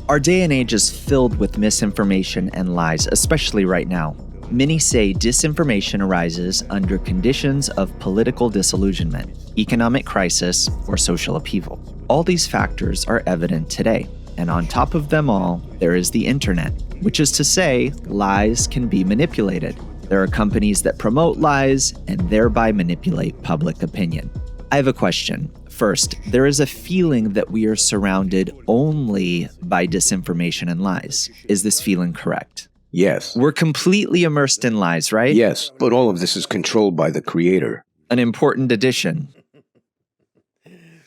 Our day and age is filled with misinformation and lies, especially right now. Many say disinformation arises under conditions of political disillusionment, economic crisis, or social upheaval. All these factors are evident today. And on top of them all, there is the internet, which is to say, lies can be manipulated. There are companies that promote lies and thereby manipulate public opinion. I have a question. First, there is a feeling that we are surrounded only by disinformation and lies. Is this feeling correct? Yes. We're completely immersed in lies, right? Yes, but all of this is controlled by the Creator. An important addition.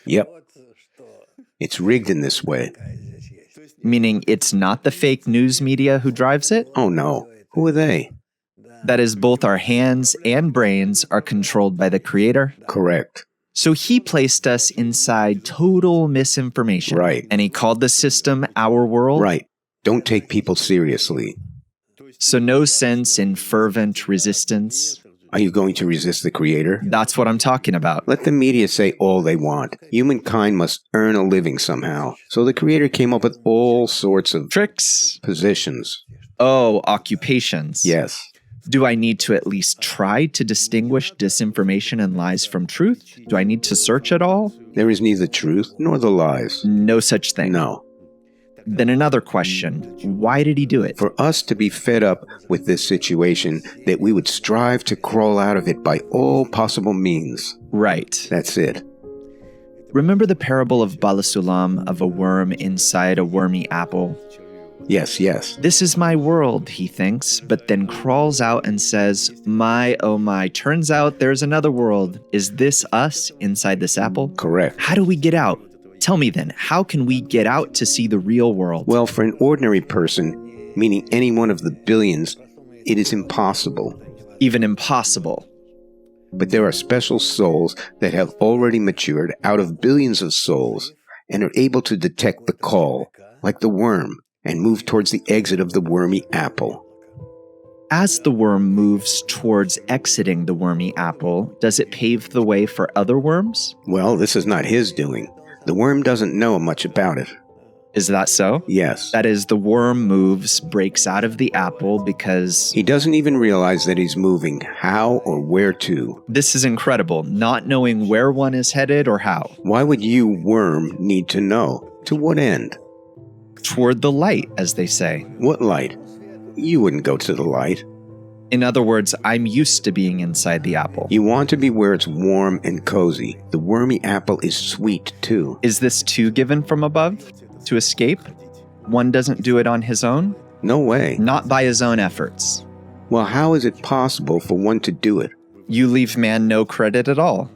Yep. It's rigged in this way. Meaning it's not the fake news media who drives it? Oh no. Who are they? That is, both our hands and brains are controlled by the Creator? Correct. So he placed us inside total misinformation. Right. And he called the system our world? Right. Don't take people seriously. So no sense in fervent resistance? Are you going to resist the Creator? That's what I'm talking about. Let the media say all they want. Humankind must earn a living somehow. So the Creator came up with all sorts of Tricks? positions. Oh, occupations. Yes. Do I need to at least try to distinguish disinformation and lies from truth? Do I need to search at all? There is neither truth nor the lies. No such thing. No. Then another question. Why did he do it? For us to be fed up with this situation, that we would strive to crawl out of it by all possible means. Right. That's it. Remember the parable of Baal HaSulam, of a worm inside a wormy apple? Yes, yes. This is my world, he thinks, but then crawls out and says, my, oh my, turns out there's another world. Is this us inside this apple? Correct. How do we get out? Tell me then, how can we get out to see the real world? Well, for an ordinary person, meaning any one of the billions, it is impossible. Even impossible. But there are special souls that have already matured out of billions of souls and are able to detect the call, like the worm, and move towards the exit of the wormy apple. As the worm moves towards exiting the wormy apple, does it pave the way for other worms? Well, this is not his doing. The worm doesn't know much about it. Is that so? Yes. That is, the worm moves, breaks out of the apple because... He doesn't even realize that he's moving, how or where to. This is incredible, not knowing where one is headed or how. Why would you, worm, need to know? To what end? Toward the light, as they say. What light? You wouldn't go to the light. In other words, I'm used to being inside the apple. You want to be where it's warm and cozy. The wormy apple is sweet, too. Is this too given from above? To escape? One doesn't do it on his own? No way. Not by his own efforts. Well, how is it possible for one to do it? You leave man no credit at all.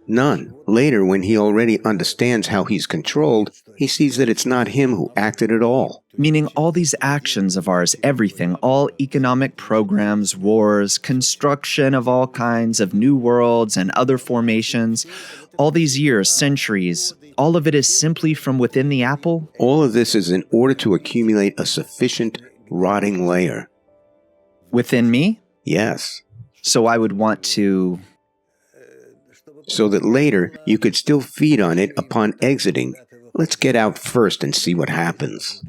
None. Later, when he already understands how he's controlled, he sees that it's not him who acted at all. Meaning all these actions of ours, everything, all economic programs, wars, construction of all kinds of new worlds and other formations, all these years, centuries, all of it is simply from within the apple? All of this is in order to accumulate a sufficient rotting layer. Within me? Yes. So I would want to... So that later you could still feed on it upon exiting. Let's get out first and see what happens.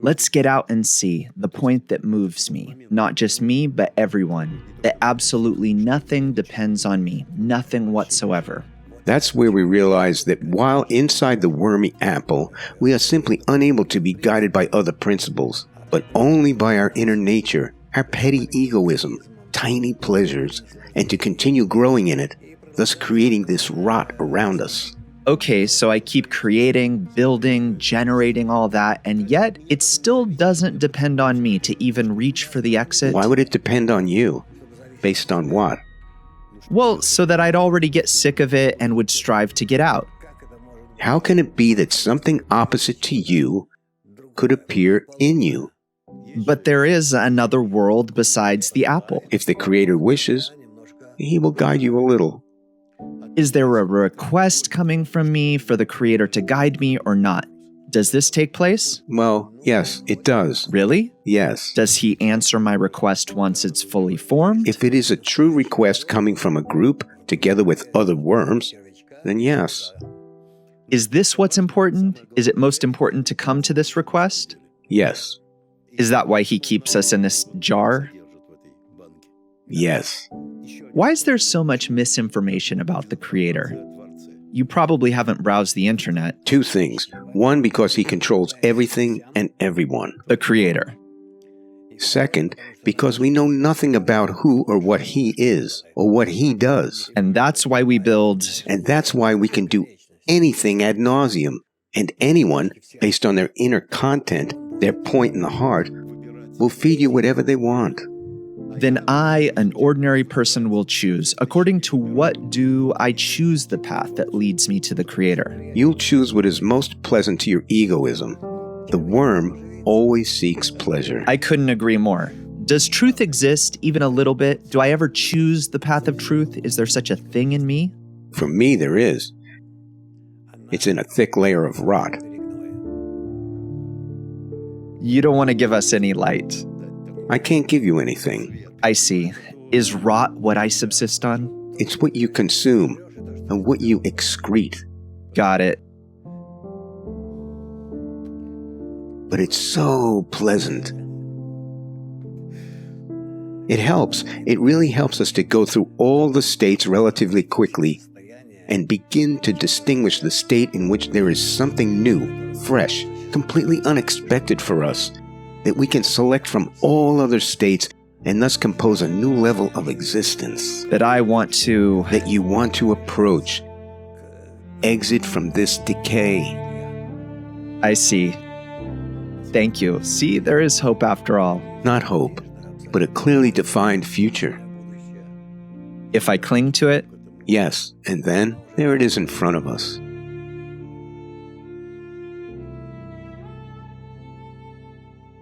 Let's get out and see, the point that moves me. Not just me, but everyone. That absolutely nothing depends on me. Nothing whatsoever. That's where we realize that while inside the wormy apple, we are simply unable to be guided by other principles, but only by our inner nature, our petty egoism, tiny pleasures, and to continue growing in it, thus creating this rot around us. Okay, so I keep creating, building, generating all that, and yet it still doesn't depend on me to even reach for the exit. Why would it depend on you? Based on what? Well, so that I'd already get sick of it and would strive to get out. How can it be that something opposite to you could appear in you? But there is another world besides the apple. If the Creator wishes, He will guide you a little. Is there a request coming from me for the Creator to guide me or not? Does this take place? Well, yes, it does. Really? Yes. Does he answer my request once it's fully formed? If it is a true request coming from a group together with other worms, then yes. Is this what's important? Is it most important to come to this request? Yes. Is that why he keeps us in this jar? Yes. Why is there so much misinformation about the Creator? You probably haven't browsed the internet. 2 things. 1, because he controls everything and everyone. The Creator. 2nd, because we know nothing about who or what he is or what he does. And that's why we build... And that's why we can do anything ad nauseum. And anyone, based on their inner content, their point in the heart, will feed you whatever they want. Then I, an ordinary person, will choose. According to what do I choose the path that leads me to the Creator? You'll choose what is most pleasant to your egoism. The worm always seeks pleasure. I couldn't agree more. Does truth exist even a little bit? Do I ever choose the path of truth? Is there such a thing in me? For me, there is. It's in a thick layer of rot. You don't want to give us any light. I can't give you anything. I see. Is rot what I subsist on? It's what you consume and what you excrete. Got it. But it's so pleasant. It helps. It really helps us to go through all the states relatively quickly and begin to distinguish the state in which there is something new, fresh, completely unexpected for us, that we can select from all other states and thus compose a new level of existence. That you want to approach. Exit from this decay. I see. Thank you. See, there is hope after all. Not hope, but a clearly defined future. If I cling to it? Yes, and then there it is in front of us.